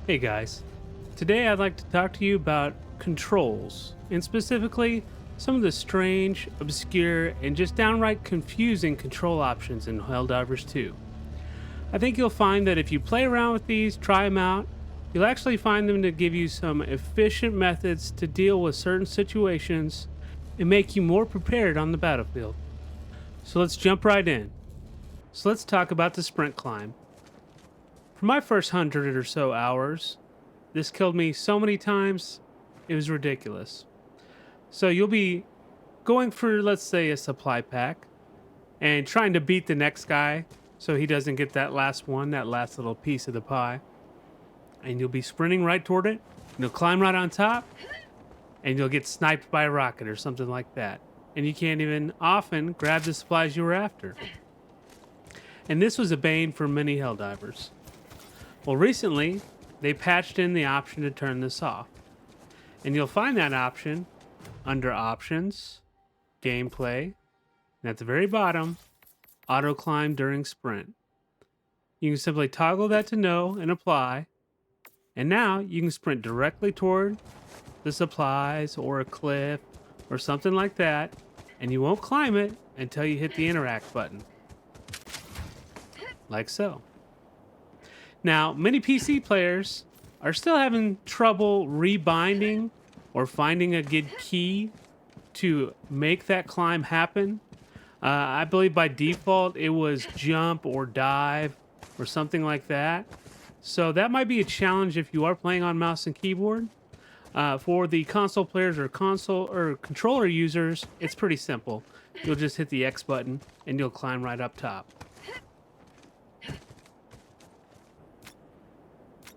Hey guys, today I'd like to talk to you about controls, and specifically some of the strange, obscure, and just downright confusing control options in Helldivers 2. I think you'll find that if you play around with these, try them out, you'll actually find them to give you some efficient methods to deal with certain situations and make you more prepared on the battlefield. So let's jump right in. So let's talk about the sprint climb. For my first 100 or so hours, this killed me so many times, it was ridiculous. So you'll be going for, let's say, a supply pack and trying to beat the next guy so he doesn't get that last one, that last little piece of the pie. And you'll be sprinting right toward it, and you'll climb right on top, and you'll get sniped by a rocket or something like that. And you can't even often grab the supplies you were after. And this was a bane for many Helldivers. Well, recently, they patched in the option to turn this off. And you'll find that option under Options, Gameplay, and at the very bottom, Auto Climb during Sprint. You can simply toggle that to No and apply. And now you can sprint directly toward the supplies or a cliff or something like that. And you won't climb it until you hit the Interact button. Like so. Now, many PC players are still having trouble rebinding or finding a good key to make that climb happen. I believe by default it was jump or dive or something like that. So that might be a challenge if you are playing on mouse and keyboard. For the console players or console or controller users, it's pretty simple. You'll just hit the X button and you'll climb right up top.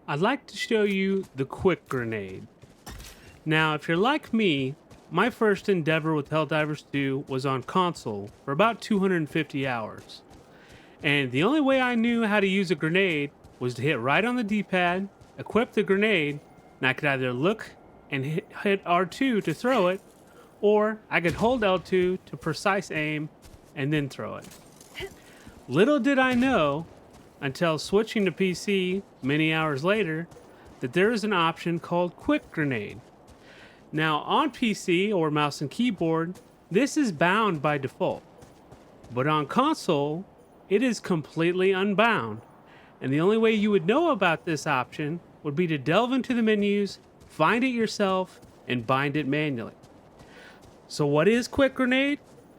I'd like to show you the quick grenade. Now, if you're like me, my first endeavor with Helldivers 2 was on console for about 250 hours. And the only way I knew how to use a grenade was to hit right on the D-pad, equip the grenade, and I could either look and hit R2 to throw it, or I could hold L2 to precise aim and then throw it. Little did I know, until switching to PC many hours later, that there is an option called Quick Grenade. Now on PC or mouse and keyboard, this is bound by default. But on console, it is completely unbound. And the only way you would know about this option would be to delve into the menus, find it yourself, and bind it manually. So what is Quick Grenade?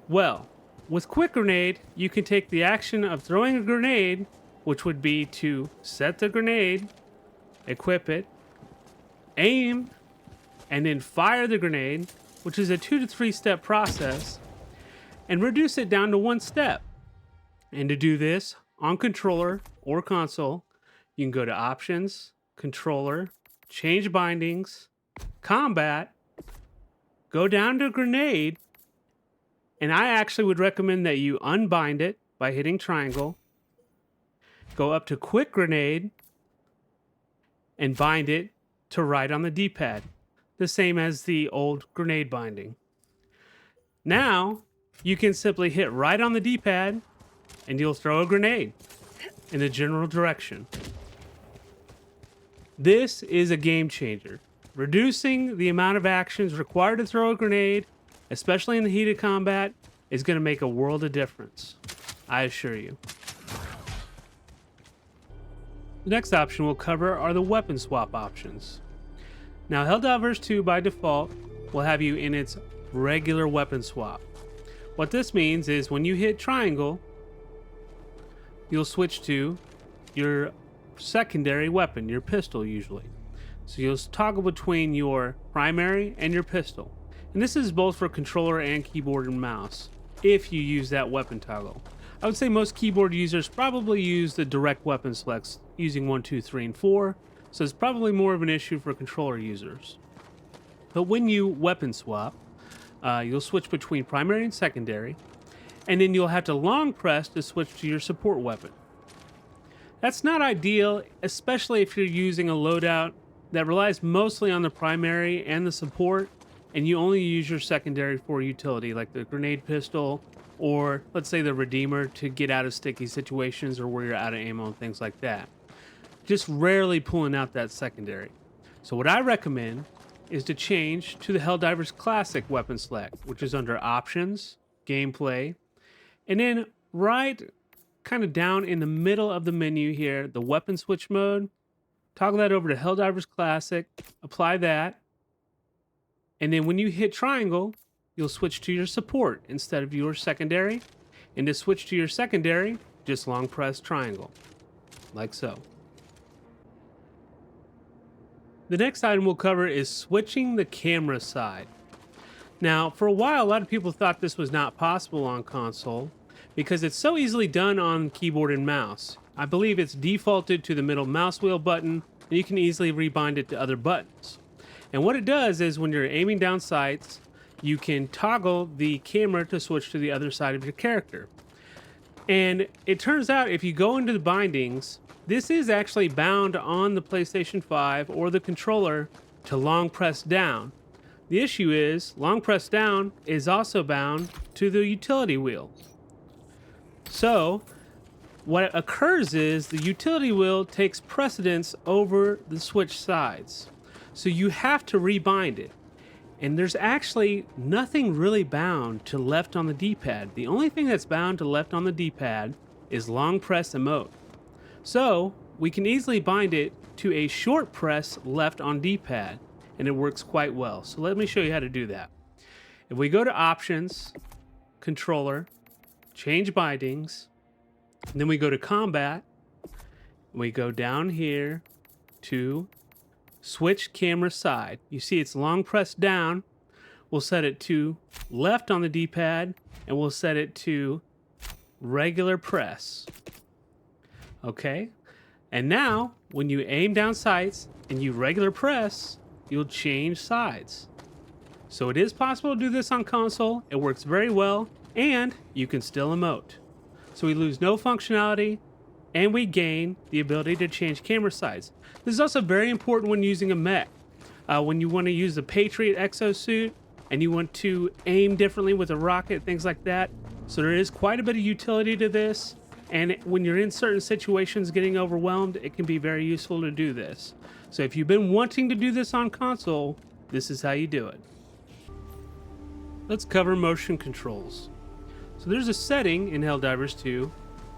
Well, with Quick Grenade, you can take the action of throwing a grenade, which would be to set the grenade, equip it, aim, and then fire the grenade, which is a 2 to 3 step process, and reduce it down to 1 step. And to do this on controller or console, you can go to Options, Controller, Change Bindings, Combat, go down to Grenade, and I actually would recommend that you unbind it by hitting triangle, go up to Quick Grenade, and bind it to right on the D-pad, the same as the old grenade binding. Now, you can simply hit right on the D-pad, and you'll throw a grenade in the general direction. This is a game changer. Reducing the amount of actions required to throw a grenade, especially in the heat of combat, is going to make a world of difference. I assure you. The next option we'll cover are the weapon swap options. Now, Helldivers 2 by default will have you in its regular weapon swap. What this means is when you hit triangle, you'll switch to your secondary weapon, your pistol usually. So you'll toggle between your primary and your pistol. And this is both for controller and keyboard and mouse, if you use that weapon toggle. I would say most keyboard users probably use the direct weapon selects using 1, 2, 3, and 4, so it's probably more of an issue for controller users. But when you weapon swap, you'll switch between primary and secondary, and then you'll have to long press to switch to your support weapon. That's not ideal, especially if you're using a loadout that relies mostly on the primary and the support, and you only use your secondary for utility, like the grenade pistol, or let's say the Redeemer to get out of sticky situations or where you're out of ammo and things like that. just rarely pulling out that secondary. So what I recommend is to change to the Helldivers Classic weapon select, which is under Options, Gameplay, and then right kind of down in the middle of the menu here, the weapon switch mode, toggle that over to Helldivers Classic, apply that, and then when you hit triangle, you'll switch to your support instead of your secondary. And to switch to your secondary, just long press triangle, like so. The next item we'll cover is switching the camera side. Now, for a while, a lot of people thought this was not possible on console because it's so easily done on keyboard and mouse. I believe it's defaulted to the middle mouse wheel button, and you can easily rebind it to other buttons. And what it does is when you're aiming down sights, you can toggle the camera to switch to the other side of your character. And it turns out if you go into the bindings, this is actually bound on the PlayStation 5 or the controller to long press down. The issue is long press down is also bound to the utility wheel. So what occurs is the utility wheel takes precedence over the switch sides. So you have to rebind it. And there's actually nothing really bound to left on the D-pad. The only thing that's bound to left on the D-pad is long press emote. So we can easily bind it to a short press left on D-pad, and it works quite well. So let me show you how to do that. If we go to Options, Controller, Change Bindings, and then we go to Combat, we go down here to Switch Camera Side. You see it's long press down. We'll set it to left on the D-pad, and we'll set it to regular press. Okay? And now, when you aim down sights and you regular press, you'll change sides. So it is possible to do this on console. It works very well, and you can still emote. So we lose no functionality, and we gain the ability to change camera sides. This is also very important when using a mech. When you want to use the Patriot exosuit and you want to aim differently with a rocket, things like that. So there is quite a bit of utility to this. And when you're in certain situations getting overwhelmed, it can be very useful to do this. So if you've been wanting to do this on console, this is how you do it. Let's cover motion controls. So there's a setting in Helldivers 2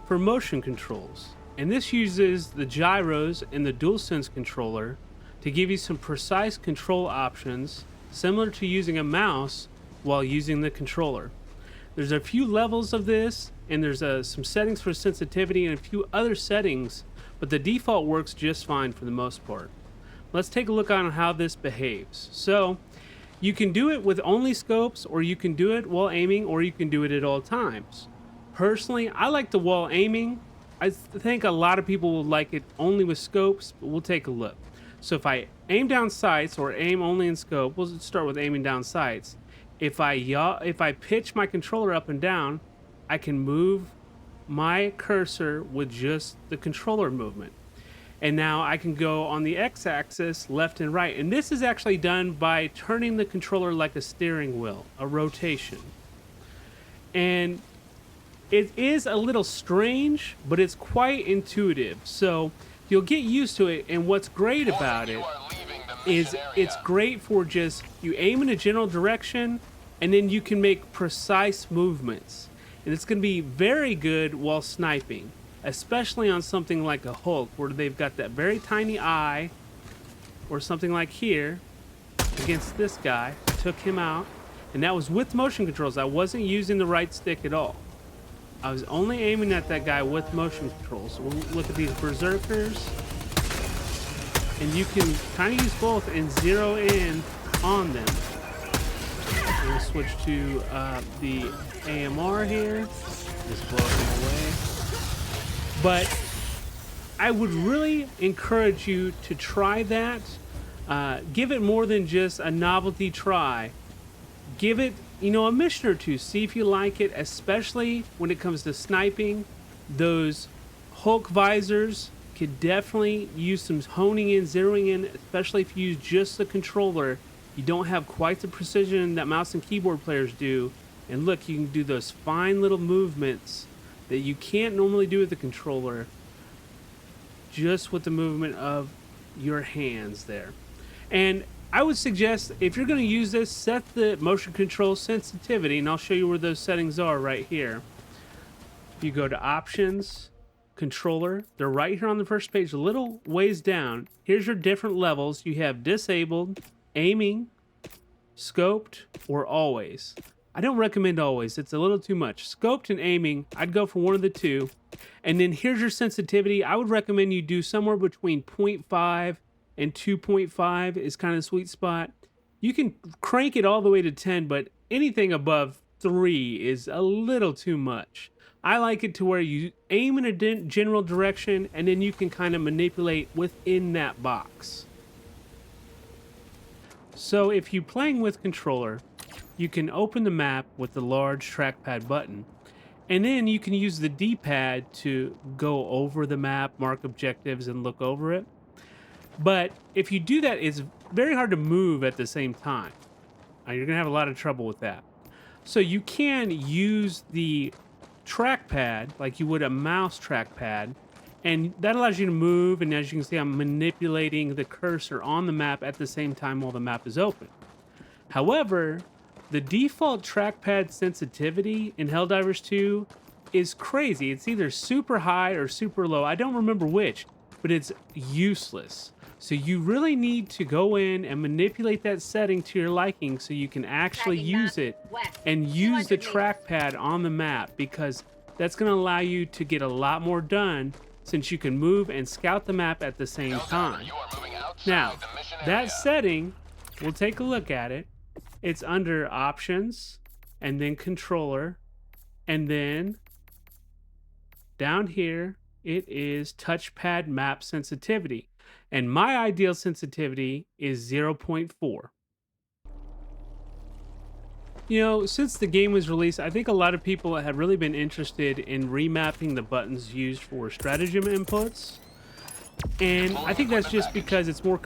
for motion controls, and this uses the gyros in the DualSense controller to give you some precise control options similar to using a mouse while using the controller. There's a few levels of this, and there's some settings for sensitivity and a few other settings, but the default works just fine for the most part. Let's take a look on how this behaves. So you can do it with only scopes, or you can do it while aiming, or you can do it at all times. Personally, I like the while aiming. I think a lot of people will like it only with scopes, but we'll take a look. So if I aim down sights or aim only in scope, we'll start with aiming down sights. If I pitch my controller up and down, I can move my cursor with just the controller movement. And now I can go on the x-axis left and right. And this is actually done by turning the controller like a steering wheel, a rotation. And it is a little strange, but it's quite intuitive. So you'll get used to it. And what's great about it is it's great for just, you aim in a general direction, and then you can make precise movements. And it's going to be very good while sniping, especially on something like a Hulk, where they've got that very tiny eye, or something like here against this guy. I took him out, and that was with motion controls. I wasn't using the right stick at all. I was only aiming at that guy with motion controls. So we'll look at these berserkers, and you can kind of use both and zero in on them. We'll switch to the AMR here. Just blow him away. But I would really encourage you to try that. Give it more than just a novelty try. Give it, a mission or two. See if you like it, especially when it comes to sniping. Those Hulk visors could definitely use some honing in, zeroing in, especially if you use just the controller. You don't have quite the precision that mouse and keyboard players do. And look, you can do those fine little movements that you can't normally do with the controller just with the movement of your hands there. And I would suggest if you're going to use this, set the motion control sensitivity, and I'll show you where those settings are right here. You go to options, controller, they're right here on the first page, a little ways down. Here's your different levels. You have disabled, aiming, scoped, or always. I don't recommend always, it's a little too much. Scoped and aiming, I'd go for one of the two. And then here's your sensitivity. I would recommend you do somewhere between 0.5 and 2.5 is kind of the sweet spot. You can crank it all the way to 10, but anything above 3 is a little too much. I like it to where you aim in a general direction and then you can kind of manipulate within that box. So if you're playing with controller, you can open the map with the large trackpad button, and then you can use the D-pad to go over the map, mark objectives, and look over it. But if you do that, it's very hard to move at the same time. You're going to have a lot of trouble with that. So you can use the trackpad like you would a mouse trackpad, and that allows you to move, and as you can see, I'm manipulating the cursor on the map at the same time while the map is open. However, the default trackpad sensitivity in Helldivers 2 is crazy. It's either super high or super low. I don't remember which, but it's useless. So you really need to go in and manipulate that setting to your liking so you can actually use it and use the trackpad on the map, because that's going to allow you to get a lot more done since you can move and scout the map at the same time. Now, that setting, we'll take a look at it. It's under options and then controller, and then down here it is touchpad map sensitivity, and my ideal sensitivity is 0.4. You know, since the game was released, I think a lot of people have really been interested in remapping the buttons used for stratagem inputs, and I think that's just because it's more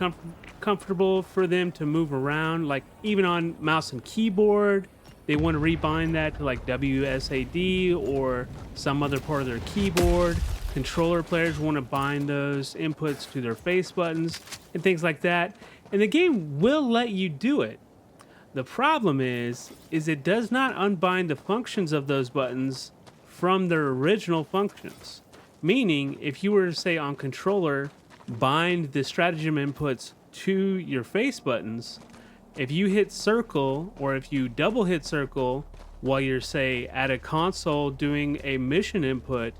comfortable for them to move around. Like even on mouse and keyboard, they want to rebind that to like WSAD or some other part of their keyboard. Controller players want to bind those inputs to their face buttons and things like that, and the game will let you do it. The problem is it does not unbind the functions of those buttons from their original functions. Meaning, if you were to say on controller, bind the stratagem inputs to your face buttons, if you hit circle or if you double hit circle while you're, say, at a console doing a mission input,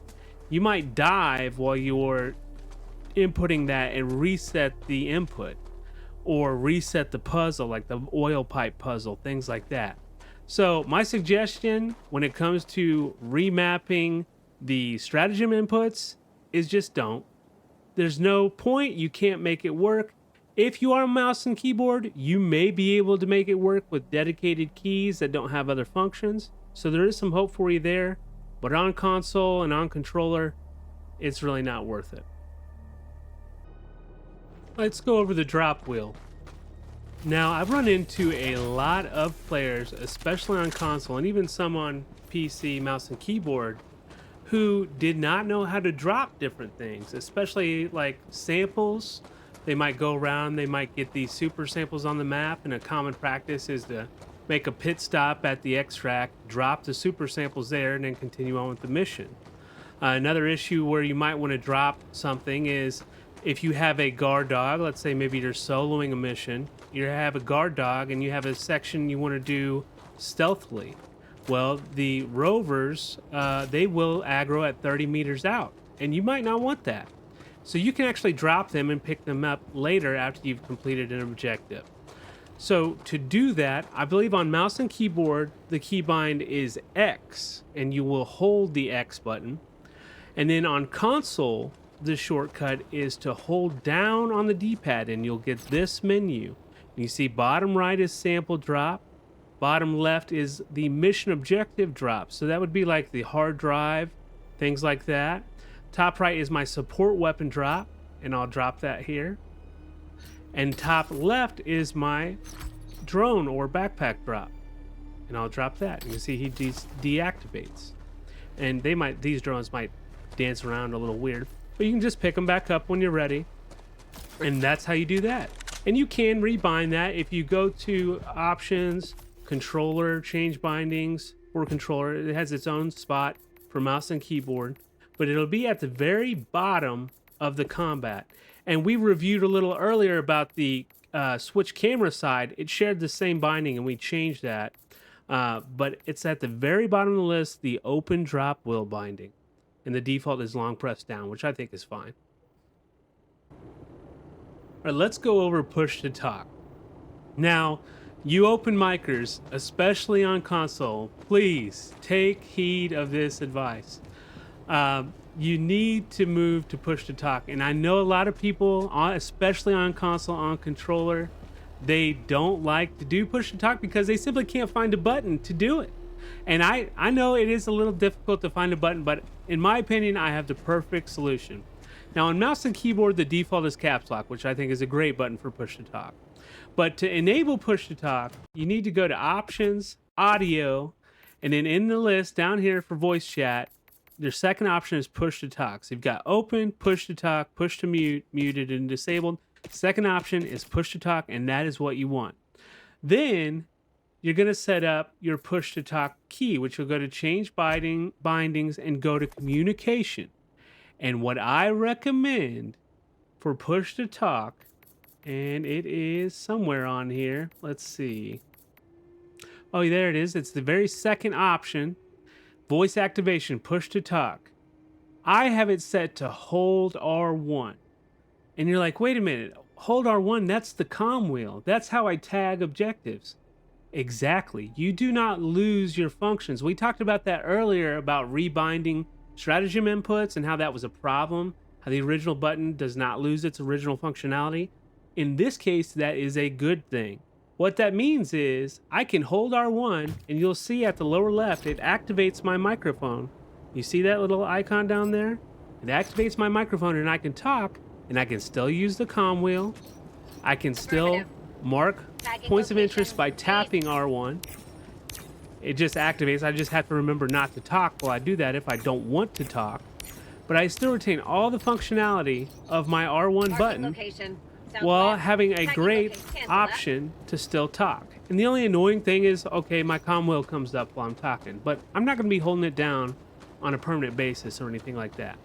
you might dive while you're inputting that and reset the input, or reset the puzzle, like the oil pipe puzzle, things like that. So my suggestion when it comes to remapping the stratagem inputs is just don't. There's no point. You can't make it work. If you are a mouse and keyboard, you may be able to make it work with dedicated keys that don't have other functions. So there is some hope for you there. But on console and on controller, it's really not worth it. Let's go over the drop wheel. Now, I've run into a lot of players, especially on console and even some on PC, mouse and keyboard, who did not know how to drop different things, especially like samples. They might go around, they might get these super samples on the map, and a common practice is to make a pit stop at the extract, drop the super samples there, and then continue on with the mission. Another issue where you might want to drop something is if you have a guard dog. Let's say maybe you're soloing a mission, you have a guard dog and you have a section you want to do stealthily. Well, the rovers, they will aggro at 30 meters out, and you might not want that. So you can actually drop them and pick them up later after you've completed an objective. So to do that, I believe on mouse and keyboard, the keybind is X, and you will hold the X button. And then on console, the shortcut is to hold down on the D-pad, and you'll get this menu. You see bottom right is sample drop, bottom left is the mission objective drop. So that would be like the hard drive, things like that. Top right is my support weapon drop, and I'll drop that here. And top left is my drone or backpack drop, and I'll drop that. You can see he deactivates, and these drones might dance around a little weird. but you can just pick them back up when you're ready. And that's how you do that. And you can rebind that if you go to options, controller, change bindings for controller. It has its own spot for mouse and keyboard, but it'll be at the very bottom of the combat. And we reviewed a little earlier about the switch camera side. It shared the same binding and we changed that. But it's at the very bottom of the list, the open drop wheel binding. And the default is long press down, which I think is fine. All right, let's go over push to talk. Now, you open micers, especially on console, please take heed of this advice. You need to move to push to talk. And I know a lot of people, especially on console, on controller, they don't like to do push to talk because they simply can't find a button to do it. And I know it is a little difficult to find a button, but in my opinion, I have the perfect solution. Now on mouse and keyboard, the default is caps lock, which I think is a great button for push to talk. But to enable push to talk, you need to go to options, audio, and then in the list down here for voice chat, your second option is push to talk. So you've got open, push to talk, push to mute, muted, and disabled. Second option is push to talk, and that is what you want. Then you're going to set up your push to talk key, which will go to change bindings and go to communication. And what I recommend for push to talk, and it is somewhere on here. Let's see. Oh, there it is. It's the very second option. Voice activation, push to talk. I have it set to hold R1. And you're like, wait a minute, hold R1, that's the comm wheel. That's how I tag objectives. Exactly. You do not lose your functions. We talked about that earlier about rebinding stratagem inputs and how that was a problem, how the original button does not lose its original functionality. In this case, that is a good thing. What that means is I can hold R1 and you'll see at the lower left, it activates my microphone. You see that little icon down there? It activates my microphone and I can talk and I can still use the comm wheel. I can still mark points of interest by tapping R1. It just activates. I just have to remember not to talk while I do that if I don't want to talk. But I still retain all the functionality of my R1 button while having a great option to still talk. And the only annoying thing is, okay, my comm wheel comes up while I'm talking, but I'm not going to be holding it down on a permanent basis or anything like that.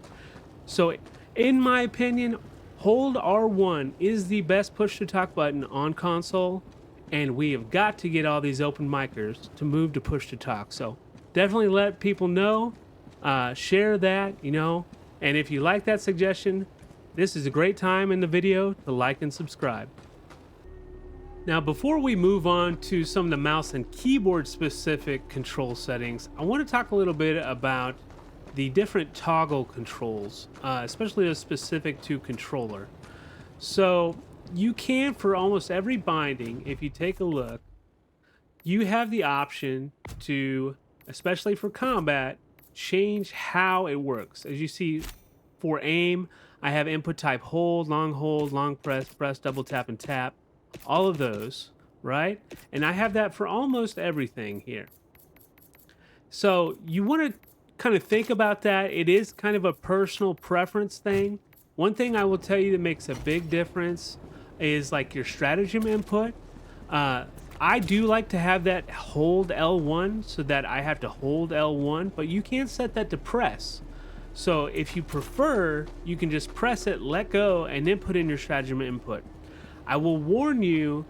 So in my opinion, hold R1 is the best push to talk button on console, and we have got to get all these open micers to move to push to talk. So definitely let people know, share that, and if you like that suggestion, this is a great time in the video to like and subscribe. Now, before we move on to some of the mouse and keyboard specific control settings, I want to talk a little bit about the different toggle controls, especially those specific to controller. So you can, for almost every binding, if you take a look, you have the option to, especially for combat, change how it works. As you see, for aim, I have input type hold, long press, double tap, and tap. All of those, right? And I have that for almost everything here. So you want to kind of think about that. It is kind of a personal preference thing. One thing I will tell you that makes a big difference is like your stratagem input. I do like to have that hold L1 so that I have to hold L1, but you can set that to press. So if you prefer, you can just press it, let go, and then put in your stratagem input. I will warn you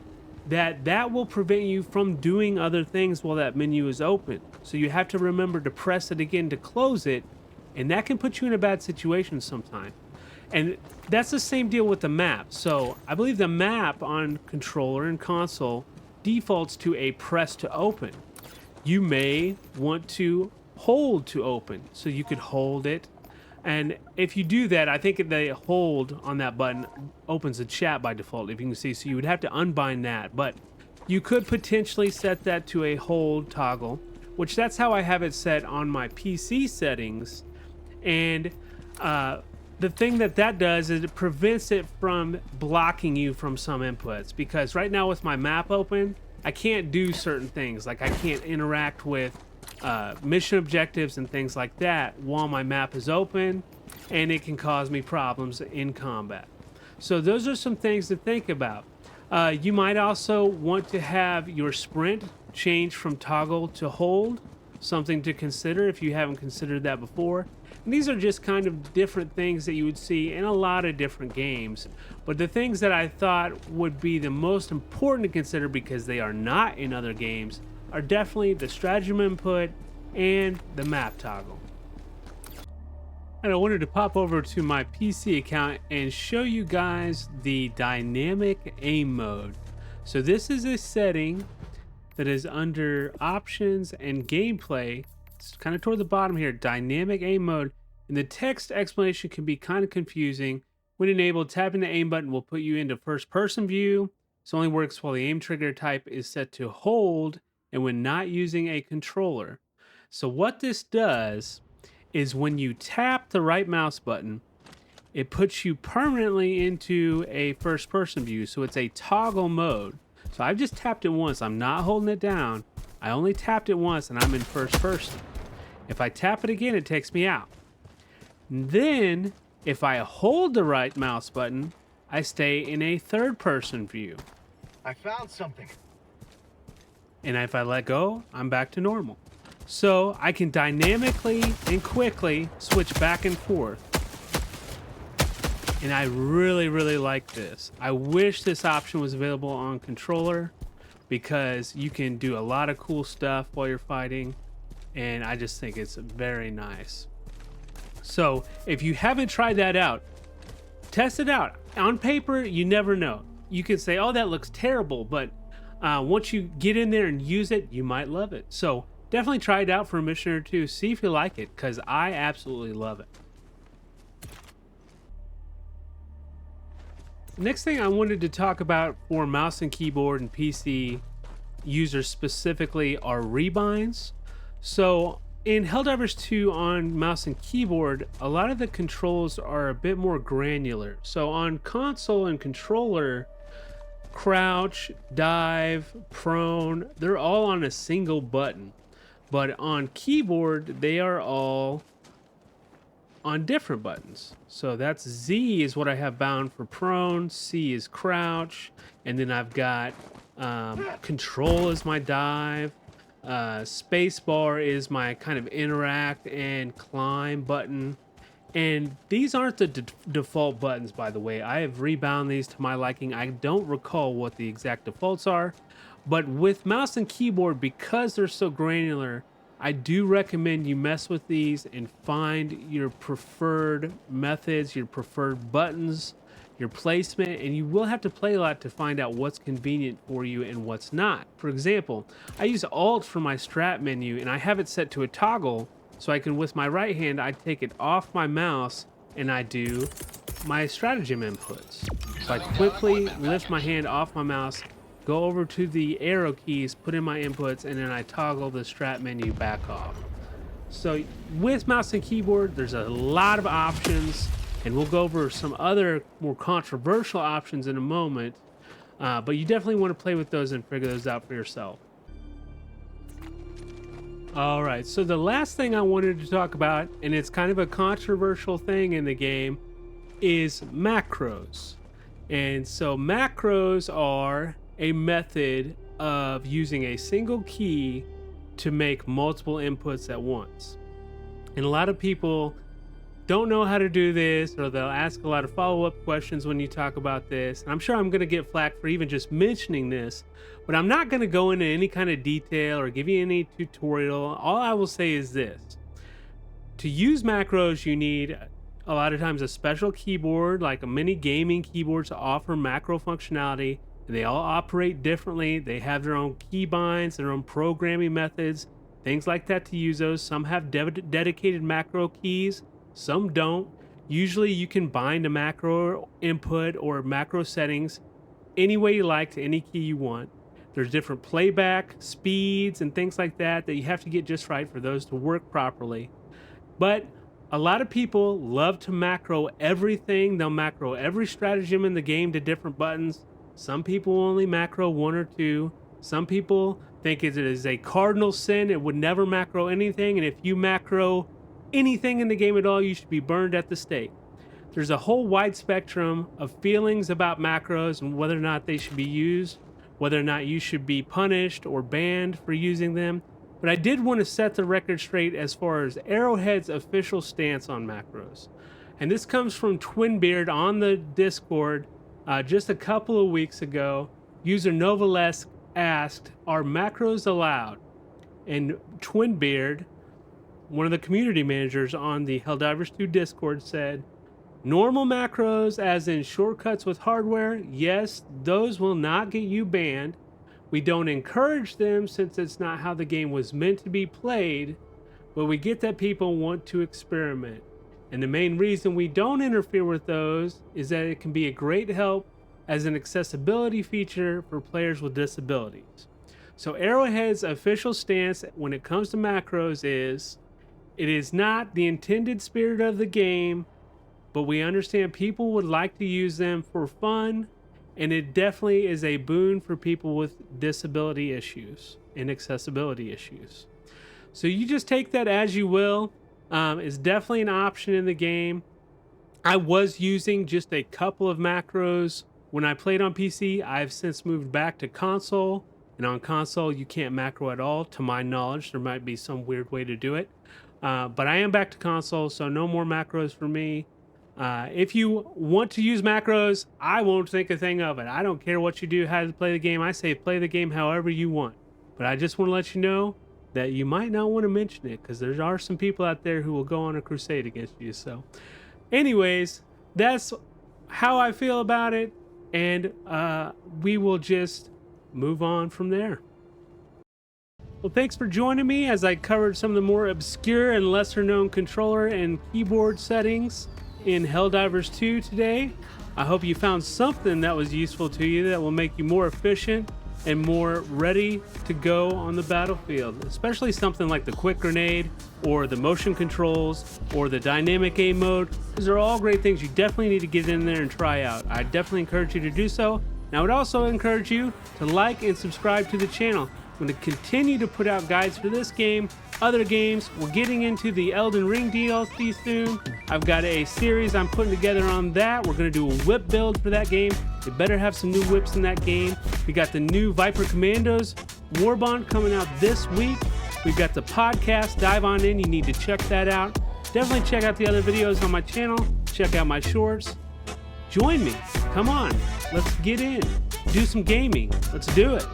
that that will prevent you from doing other things while that menu is open. So you have to remember to press it again to close it, and that can put you in a bad situation sometime. And that's the same deal with the map. So I believe the map on controller and console defaults to a press to open. You may want to hold to open, so you could hold it. And if you do that, I think the hold on that button opens the chat by default, if you can see. So you would have to unbind that, but you could potentially set that to a hold toggle, which that's how I have it set on my PC settings. And the thing that does is it prevents it from blocking you from some inputs, because right now with my map open, I can't do certain things. Like I can't interact with mission objectives and things like that while my map is open. and it can cause me problems in combat. So those are some things to think about. You might also want to have your sprint change from toggle to hold, something to consider if you haven't considered that before. And these are just kind of different things that you would see in a lot of different games. But the things that I thought would be the most important to consider, because they are not in other games, are definitely the stratagem input and the map toggle. And I wanted to pop over to my PC account and show you guys the dynamic aim mode. So this is a setting that is under options and gameplay. It's kind of toward the bottom here, dynamic aim mode. And the text explanation can be kind of confusing. When enabled, tapping the aim button will put you into first person view. This only works while the aim trigger type is set to hold and when not using a controller. So what this does is when you tap the right mouse button, it puts you permanently into a first person view. So it's a toggle mode. So I've just tapped it once. I'm not holding it down. I only tapped it once and I'm in first person. If I tap it again, it takes me out. Then if I hold the right mouse button, I stay in a third person view. I found something. And if I let go, I'm back to normal. So I can dynamically and quickly switch back and forth. And I really, really like this. I wish this option was available on controller, because you can do a lot of cool stuff while you're fighting. And I just think it's very nice. So if you haven't tried that out, test it out. On paper, you never know. You can say, oh, that looks terrible. But once you get in there and use it, you might love it. So definitely try it out for a mission or two. See if you like it, because I absolutely love it. Next thing I wanted to talk about for mouse and keyboard and PC users specifically are rebinds. So in Helldivers 2 on mouse and keyboard, a lot of the controls are a bit more granular. So on console and controller, crouch, dive, prone, they're all on a single button. But on keyboard, they are all on different buttons. So that's Z is what I have bound for prone, C is crouch, and then I've got control is my dive, space bar is my kind of interact and climb button. And these aren't the default buttons, by the way. I have rebound these to my liking. I don't recall what the exact defaults are. But with mouse and keyboard, because they're so granular, I do recommend you mess with these and find your preferred methods, your preferred buttons, your placement, and you will have to play a lot to find out what's convenient for you and what's not. For example, I use Alt for my strat menu, and I have it set to a toggle, so I can, with my right hand, I take it off my mouse and I do my stratagem inputs. So I quickly lift my hand off my mouse, go over to the arrow keys, put in my inputs, and then I toggle the strat menu back off. So with mouse and keyboard, there's a lot of options, and we'll go over some other more controversial options in a moment, but you definitely want to play with those and figure those out for yourself. All right, so the last thing I wanted to talk about, and it's kind of a controversial thing in the game, is macros. And so macros are a method of using a single key to make multiple inputs at once. And a lot of people don't know how to do this, or they'll ask a lot of follow-up questions when you talk about this. And I'm sure I'm going to get flack for even just mentioning this, but I'm not going to go into any kind of detail or give you any tutorial. All I will say is this. To use macros, you need a lot of times a special keyboard, like a mini gaming keyboard, to offer macro functionality. They all operate differently. They have their own keybinds, their own programming methods, things like that to use those. Some have dedicated macro keys, some don't. Usually you can bind a macro input or macro settings any way you like to any key you want. There's different playback speeds and things like that that you have to get just right for those to work properly. But a lot of people love to macro everything. They'll macro every stratagem in the game to different buttons. Some people only macro one or two. Some people think it is a cardinal sin. It would never macro anything. And if you macro anything in the game at all, you should be burned at the stake. There's a whole wide spectrum of feelings about macros and whether or not they should be used, whether or not you should be punished or banned for using them. But I did want to set the record straight as far as Arrowhead's official stance on macros. And this comes from Twinbeard on the Discord just a couple of weeks ago. User Novalesk asked, are macros allowed? And Twinbeard, one of the community managers on the Helldivers 2 Discord, said, normal macros, as in shortcuts with hardware, yes, those will not get you banned. We don't encourage them since it's not how the game was meant to be played, but we get that people want to experiment. And the main reason we don't interfere with those is that it can be a great help as an accessibility feature for players with disabilities. So Arrowhead's official stance when it comes to macros is, it is not the intended spirit of the game, but we understand people would like to use them for fun, and it definitely is a boon for people with disability issues and accessibility issues. So you just take that as you will. It's definitely an option in the game. I was using just a couple of macros when I played on PC. I've since moved back to console, and on console you can't macro at all, to my knowledge. There might be some weird way to do it. But I am back to console, so no more macros for me. If you want to use macros, I won't think a thing of it. I don't care what you do, how to play the game. I say play the game however you want. But I just want to let you know that you might not want to mention it, because there are some people out there who will go on a crusade against you. So anyways, that's how I feel about it, and we will just move on from there. Well, thanks for joining me as I covered some of the more obscure and lesser known controller and keyboard settings in Helldivers 2 today. I hope you found something that was useful to you that will make you more efficient and more ready to go on the battlefield, especially something like the quick grenade or the motion controls or the dynamic aim mode. These are all great things you definitely need to get in there and try out. I definitely encourage you to do so. And I would also encourage you to like and subscribe to the channel. I'm going to continue to put out guides for this game, other games. We're getting into the Elden Ring DLC soon. I've got a series I'm putting together on that. We're going to do a whip build for that game. We better have some new whips in that game. We got the new Viper Commandos Warbond coming out this week. We've got the podcast Dive On In. You need to check that out. Definitely check out the other videos on my channel. Check out my shorts. Join me. Come on. Let's get in. Do some gaming. Let's do it.